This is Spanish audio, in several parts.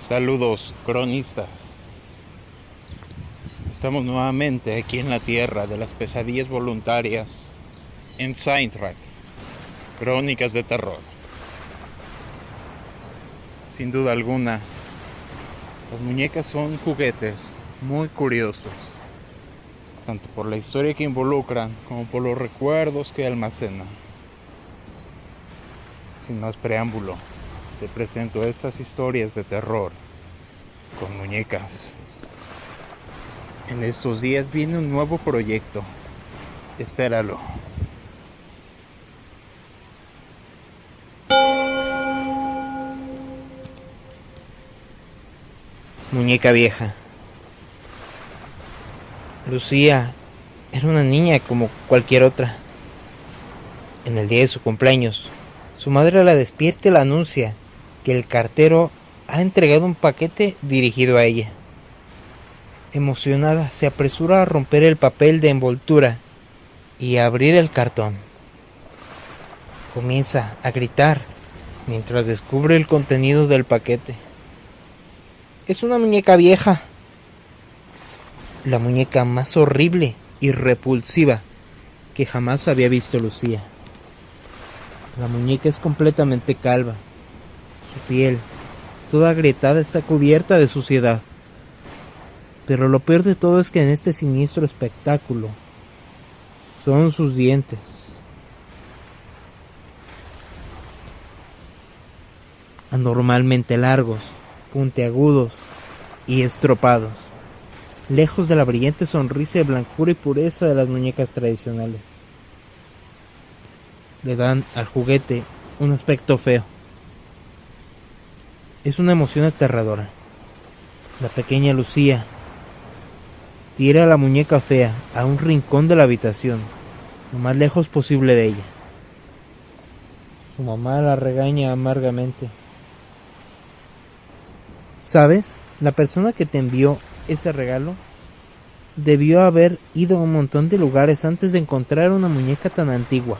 Saludos, cronistas. Estamos nuevamente aquí en la tierra de las pesadillas voluntarias en Soundtrack, crónicas de terror. Sin duda alguna, las muñecas son juguetes muy curiosos, tanto por la historia que involucran como por los recuerdos que almacenan. Sin más preámbulo, te presento estas historias de terror con muñecas. En estos días viene un nuevo proyecto. Espéralo. Muñeca vieja. Lucía era una niña como cualquier otra. En el día de su cumpleaños, su madre la despierta y la anuncia que el cartero ha entregado un paquete dirigido a ella. Emocionada, se apresura a romper el papel de envoltura y a abrir el cartón. Comienza a gritar mientras descubre el contenido del paquete. Es una muñeca vieja. La muñeca más horrible y repulsiva que jamás había visto Lucía. La muñeca es completamente calva. Su piel, toda agrietada, está cubierta de suciedad. Pero lo peor de todo es que en este siniestro espectáculo son sus dientes. Anormalmente largos, puntiagudos y estropados, lejos de la brillante sonrisa de blancura y pureza de las muñecas tradicionales. Le dan al juguete un aspecto feo. Es una emoción aterradora. La pequeña Lucía tira a la muñeca fea a un rincón de la habitación, lo más lejos posible de ella. Su mamá la regaña amargamente. ¿Sabes? La persona que te envió ese regalo debió haber ido a un montón de lugares antes de encontrar una muñeca tan antigua.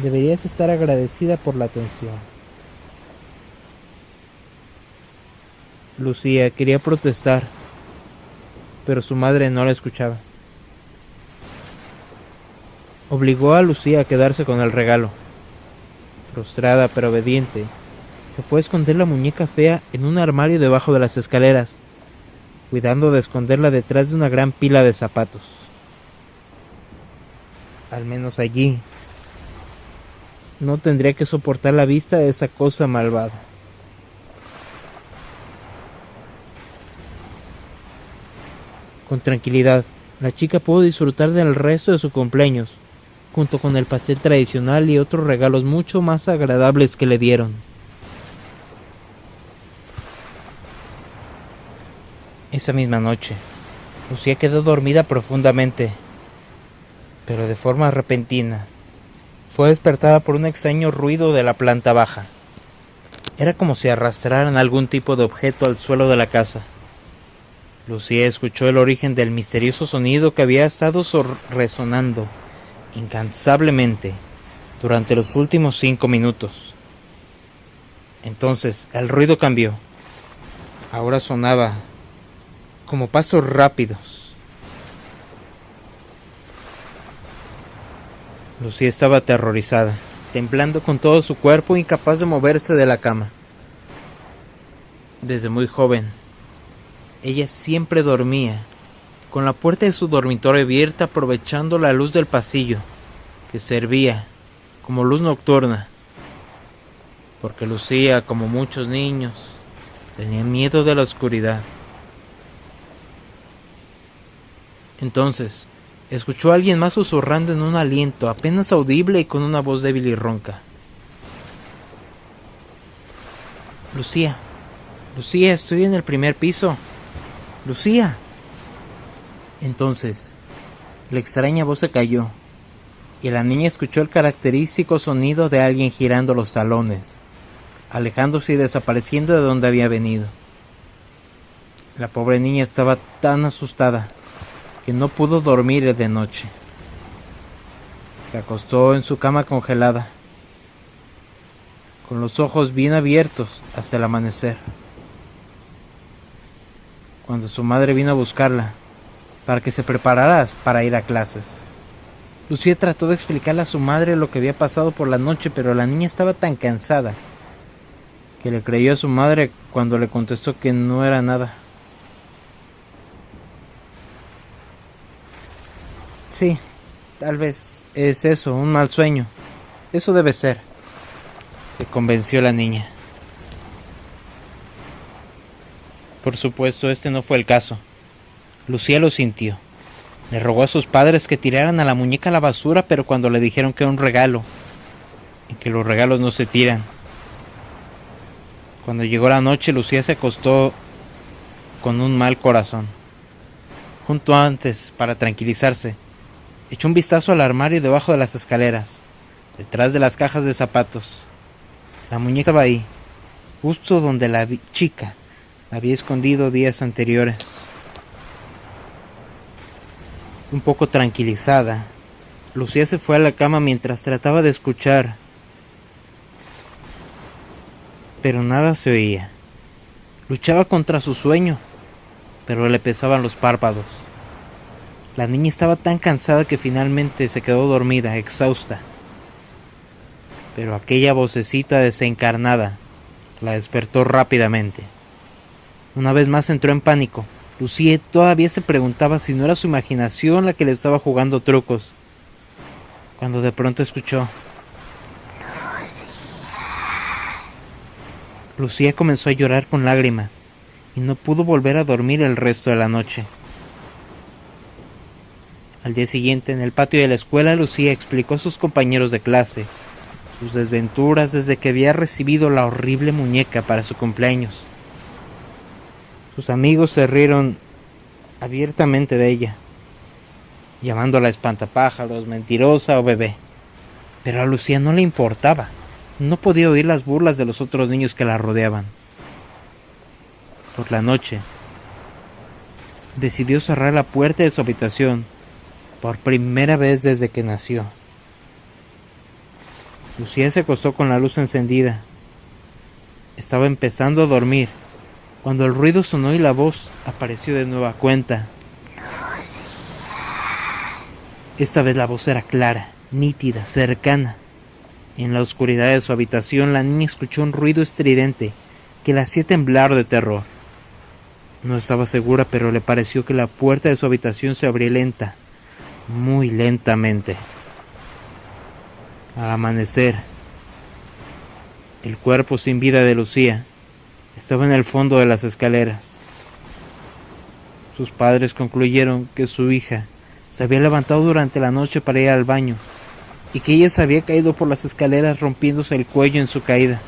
Deberías estar agradecida por la atención. Lucía quería protestar, pero su madre no la escuchaba. Obligó a Lucía a quedarse con el regalo. Frustrada pero obediente, se fue a esconder la muñeca fea en un armario debajo de las escaleras, cuidando de esconderla detrás de una gran pila de zapatos. Al menos allí no tendría que soportar la vista de esa cosa malvada. Con tranquilidad, la chica pudo disfrutar del resto de su cumpleaños, junto con el pastel tradicional y otros regalos mucho más agradables que le dieron. Esa misma noche, Lucía quedó dormida profundamente, pero de forma repentina. Fue despertada por un extraño ruido de la planta baja. Era como si arrastraran algún tipo de objeto al suelo de la casa. Lucía escuchó el origen del misterioso sonido que había estado resonando incansablemente durante los últimos 5 minutos. Entonces el ruido cambió. Ahora sonaba como pasos rápidos. Lucía estaba aterrorizada, temblando con todo su cuerpo, incapaz de moverse de la cama. Desde muy joven, ella siempre dormía con la puerta de su dormitorio abierta, aprovechando la luz del pasillo, que servía como luz nocturna, porque Lucía, como muchos niños, tenía miedo de la oscuridad. Entonces, escuchó a alguien más susurrando en un aliento apenas audible y con una voz débil y ronca. Lucía, Lucía, estoy en el primer piso. Lucía. Entonces, la extraña voz se cayó, y la niña escuchó el característico sonido de alguien girando los talones, alejándose y desapareciendo de donde había venido. La pobre niña estaba tan asustada que no pudo dormir de noche. Se acostó en su cama congelada, con los ojos bien abiertos hasta el amanecer. Cuando su madre vino a buscarla para que se preparara para ir a clases, Lucía trató de explicarle a su madre lo que había pasado por la noche, pero la niña estaba tan cansada que le creyó a su madre cuando le contestó que no era nada. Sí, tal vez es eso, un mal sueño. Eso debe ser, se convenció la niña. Por supuesto, este no fue el caso. Lucía lo sintió. Le rogó a sus padres que tiraran a la muñeca a la basura, pero cuando le dijeron que era un regalo, y que los regalos no se tiran. Cuando llegó la noche, Lucía se acostó con un mal corazón. Junto antes, para tranquilizarse, echó un vistazo al armario debajo de las escaleras, detrás de las cajas de zapatos. La muñeca estaba ahí, justo donde la chica la había escondido días anteriores. Un poco tranquilizada, Lucía se fue a la cama mientras trataba de escuchar, pero nada se oía. Luchaba contra su sueño, pero le pesaban los párpados. La niña estaba tan cansada que finalmente se quedó dormida, exhausta. Pero aquella vocecita desencarnada la despertó rápidamente. Una vez más entró en pánico. Lucía todavía se preguntaba si no era su imaginación la que le estaba jugando trucos, cuando de pronto escuchó: Lucía comenzó a llorar con lágrimas y no pudo volver a dormir el resto de la noche. Al día siguiente, en el patio de la escuela, Lucía explicó a sus compañeros de clase sus desventuras desde que había recibido la horrible muñeca para su cumpleaños. Sus amigos se rieron abiertamente de ella, llamándola espantapájaros, mentirosa o bebé. Pero a Lucía no le importaba. No podía oír las burlas de los otros niños que la rodeaban. Por la noche, decidió cerrar la puerta de su habitación por primera vez desde que nació. Lucía se acostó con la luz encendida. Estaba empezando a dormir cuando el ruido sonó y la voz apareció de nueva cuenta. Esta vez la voz era clara, nítida, cercana. En la oscuridad de su habitación, la niña escuchó un ruido estridente que la hacía temblar de terror. No estaba segura, pero le pareció que la puerta de su habitación se abría lenta, muy lentamente. Al amanecer, el cuerpo sin vida de Lucía estaba en el fondo de las escaleras. Sus padres concluyeron que su hija se había levantado durante la noche para ir al baño y que ella se había caído por las escaleras rompiéndose el cuello en su caída.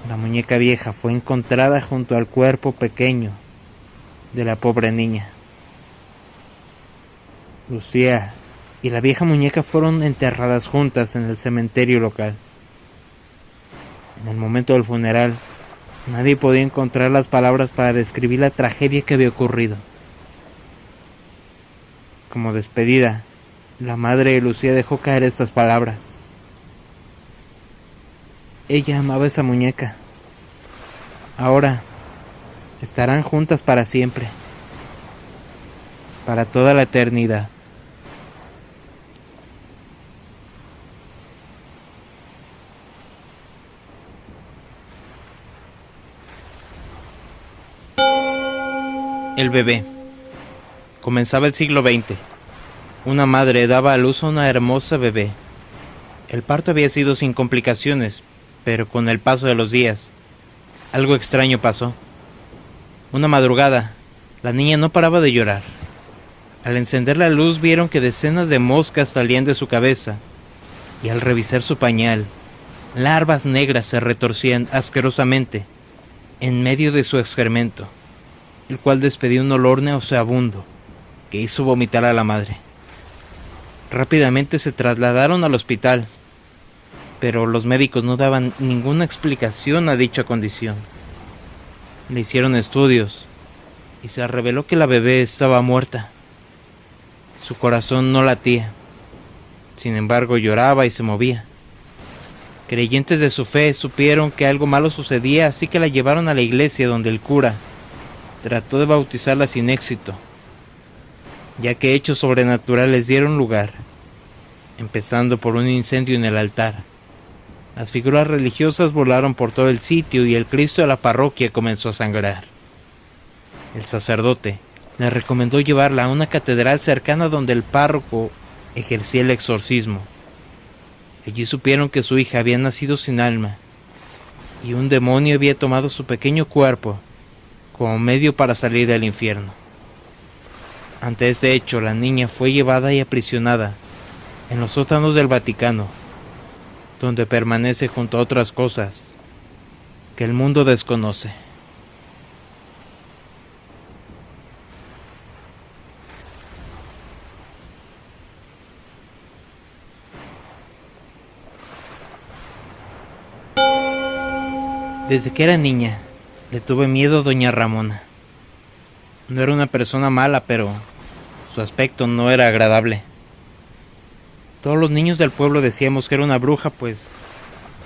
La muñeca vieja fue encontrada junto al cuerpo pequeño de la pobre niña. Lucía y la vieja muñeca fueron enterradas juntas en el cementerio local. En el momento del funeral, nadie podía encontrar las palabras para describir la tragedia que había ocurrido. Como despedida, la madre de Lucía dejó caer estas palabras. Ella amaba esa muñeca. Ahora estarán juntas para siempre, para toda la eternidad. El bebé. Comenzaba el siglo XX. Una madre daba a luz a una hermosa bebé. El parto había sido sin complicaciones, pero con el paso de los días, algo extraño pasó. Una madrugada, la niña no paraba de llorar. Al encender la luz vieron que decenas de moscas salían de su cabeza, y al revisar su pañal, larvas negras se retorcían asquerosamente en medio de su excremento, el cual despedía un olor nauseabundo que hizo vomitar a la madre. Rápidamente se trasladaron al hospital, pero los médicos no daban ninguna explicación a dicha condición. Le hicieron estudios, y se reveló que la bebé estaba muerta. Su corazón no latía, sin embargo lloraba y se movía. Creyentes de su fe supieron que algo malo sucedía, así que la llevaron a la iglesia, donde el cura trató de bautizarla sin éxito, ya que hechos sobrenaturales dieron lugar, empezando por un incendio en el altar. Las figuras religiosas volaron por todo el sitio y el Cristo de la parroquia comenzó a sangrar. El sacerdote le recomendó llevarla a una catedral cercana donde el párroco ejercía el exorcismo. Allí supieron que su hija había nacido sin alma y un demonio había tomado su pequeño cuerpo como medio para salir del infierno. Ante este hecho, la niña fue llevada y aprisionada en los sótanos del Vaticano, donde permanece junto a otras cosas que el mundo desconoce. Desde que era niña, le tuve miedo a doña Ramona. No era una persona mala, pero su aspecto no era agradable. Todos los niños del pueblo decíamos que era una bruja, pues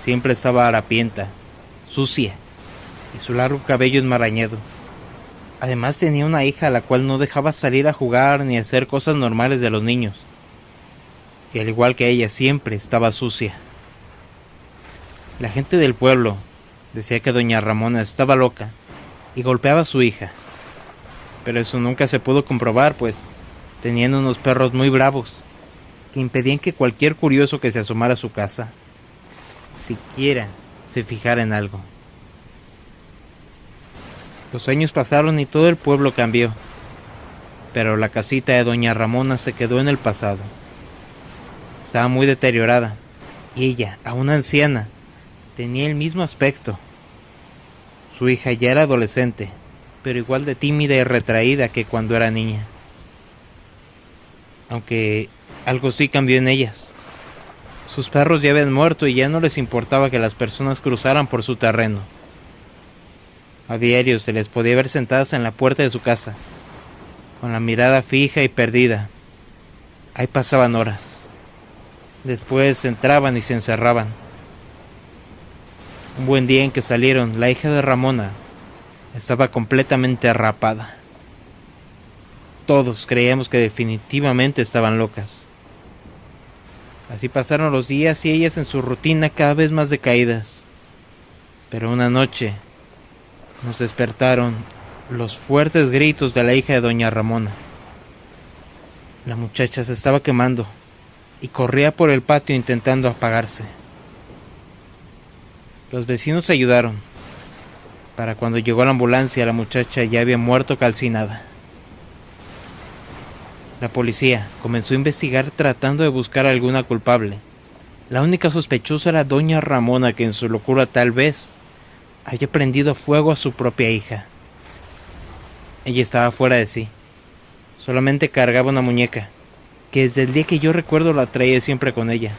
siempre estaba harapienta, sucia, y su largo cabello enmarañado. Además tenía una hija a la cual no dejaba salir a jugar ni hacer cosas normales de los niños, y al igual que ella siempre estaba sucia. La gente del pueblo decía que doña Ramona estaba loca y golpeaba a su hija, pero eso nunca se pudo comprobar, pues tenían unos perros muy bravos que impedían que cualquier curioso que se asomara a su casa siquiera se fijara en algo. Los años pasaron y todo el pueblo cambió, pero la casita de doña Ramona se quedó en el pasado. Estaba muy deteriorada y ella, aún anciana, tenía el mismo aspecto. Su hija ya era adolescente, pero igual de tímida y retraída que cuando era niña. Aunque algo sí cambió en ellas. Sus perros ya habían muerto y ya no les importaba que las personas cruzaran por su terreno. A diario se les podía ver sentadas en la puerta de su casa, con la mirada fija y perdida. Ahí pasaban horas. Después entraban y se encerraban. Un buen día en que salieron, la hija de Ramona estaba completamente rapada. Todos creíamos que definitivamente estaban locas. Así pasaron los días y ellas en su rutina cada vez más decaídas. Pero una noche nos despertaron los fuertes gritos de la hija de doña Ramona. La muchacha se estaba quemando y corría por el patio intentando apagarse. Los vecinos ayudaron. Para cuando llegó la ambulancia, la muchacha ya había muerto calcinada. La policía comenzó a investigar tratando de buscar a alguna culpable. La única sospechosa era doña Ramona, que en su locura tal vez había prendido fuego a su propia hija. Ella estaba fuera de sí. Solamente cargaba una muñeca, que desde el día que yo recuerdo la traía siempre con ella.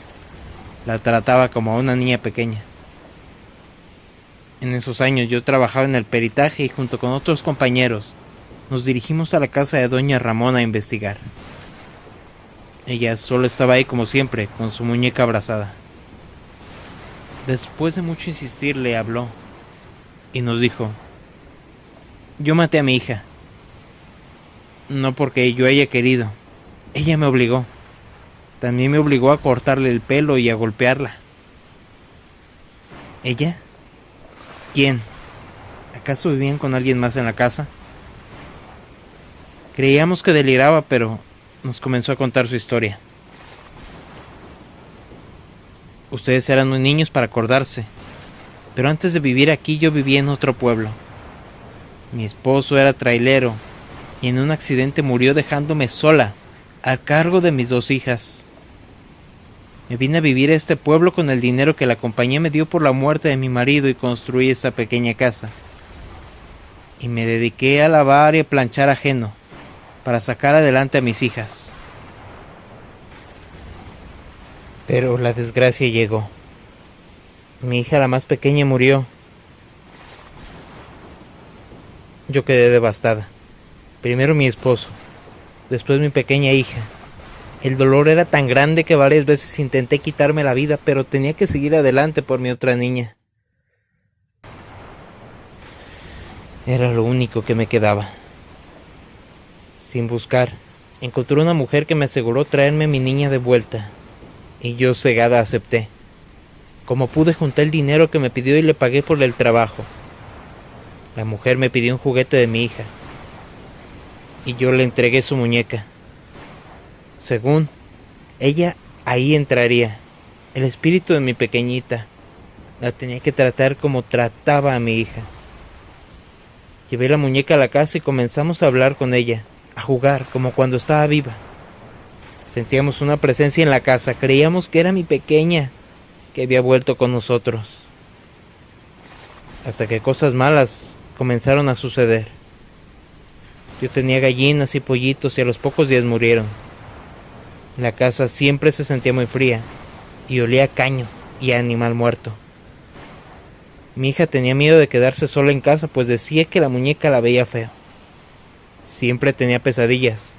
La trataba como a una niña pequeña. En esos años yo trabajaba en el peritaje y junto con otros compañeros nos dirigimos a la casa de doña Ramona a investigar. Ella solo estaba ahí como siempre, con su muñeca abrazada. Después de mucho insistir le habló y nos dijo: yo maté a mi hija. No porque yo haya querido, ella me obligó. También me obligó a cortarle el pelo y a golpearla. ¿Ella? ¿Quién? ¿Acaso vivían con alguien más en la casa? Creíamos que deliraba, pero nos comenzó a contar su historia. Ustedes eran muy niños para acordarse, pero antes de vivir aquí yo vivía en otro pueblo. Mi esposo era trailero y en un accidente murió dejándome sola a cargo de mis 2 hijas. Me vine a vivir a este pueblo con el dinero que la compañía me dio por la muerte de mi marido y construí esta pequeña casa. Y me dediqué a lavar y a planchar ajeno para sacar adelante a mis hijas. Pero la desgracia llegó. Mi hija, la más pequeña, murió. Yo quedé devastada. Primero mi esposo, después mi pequeña hija. El dolor era tan grande que varias veces intenté quitarme la vida, pero tenía que seguir adelante por mi otra niña. Era lo único que me quedaba. Sin buscar, encontré una mujer que me aseguró traerme a mi niña de vuelta, y yo cegada acepté. Como pude, junté el dinero que me pidió y le pagué por el trabajo. La mujer me pidió un juguete de mi hija, y yo le entregué su muñeca. Según ella, ahí entraría el espíritu de mi pequeñita. La tenía que tratar como trataba a mi hija. Llevé la muñeca a la casa y comenzamos a hablar con ella, a jugar como cuando estaba viva. Sentíamos una presencia en la casa, creíamos que era mi pequeña, que había vuelto con nosotros. Hasta que cosas malas comenzaron a suceder. Yo tenía gallinas y pollitos y a los pocos días murieron. La casa siempre se sentía muy fría y olía a caño y a animal muerto. Mi hija tenía miedo de quedarse sola en casa, pues decía que la muñeca la veía feo. Siempre tenía pesadillas.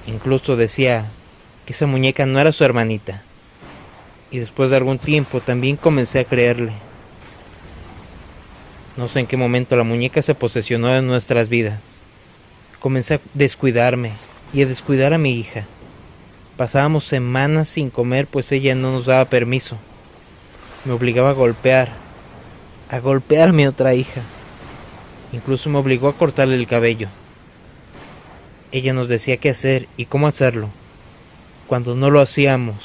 Incluso decía que esa muñeca no era su hermanita. Y después de algún tiempo también comencé a creerle. No sé en qué momento la muñeca se posesionó de nuestras vidas. Comencé a descuidarme y a descuidar a mi hija. Pasábamos semanas sin comer, pues ella no nos daba permiso. Me obligaba a golpear a mi otra hija. Incluso me obligó a cortarle el cabello. Ella nos decía qué hacer y cómo hacerlo. Cuando no lo hacíamos,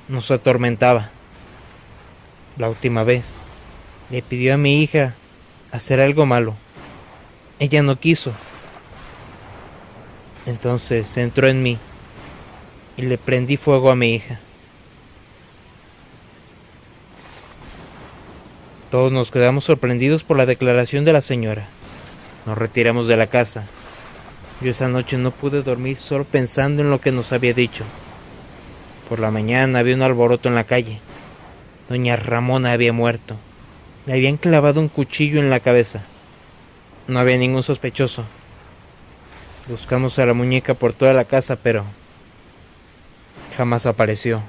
nos atormentaba. La última vez, le pidió a mi hija hacer algo malo. Ella no quiso. Entonces entró en mí y le prendí fuego a mi hija. Todos nos quedamos sorprendidos por la declaración de la señora. Nos retiramos de la casa. Yo esa noche no pude dormir solo pensando en lo que nos había dicho. Por la mañana había un alboroto en la calle. Doña Ramona había muerto. Le habían clavado un cuchillo en la cabeza. No había ningún sospechoso. Buscamos a la muñeca por toda la casa, pero jamás apareció.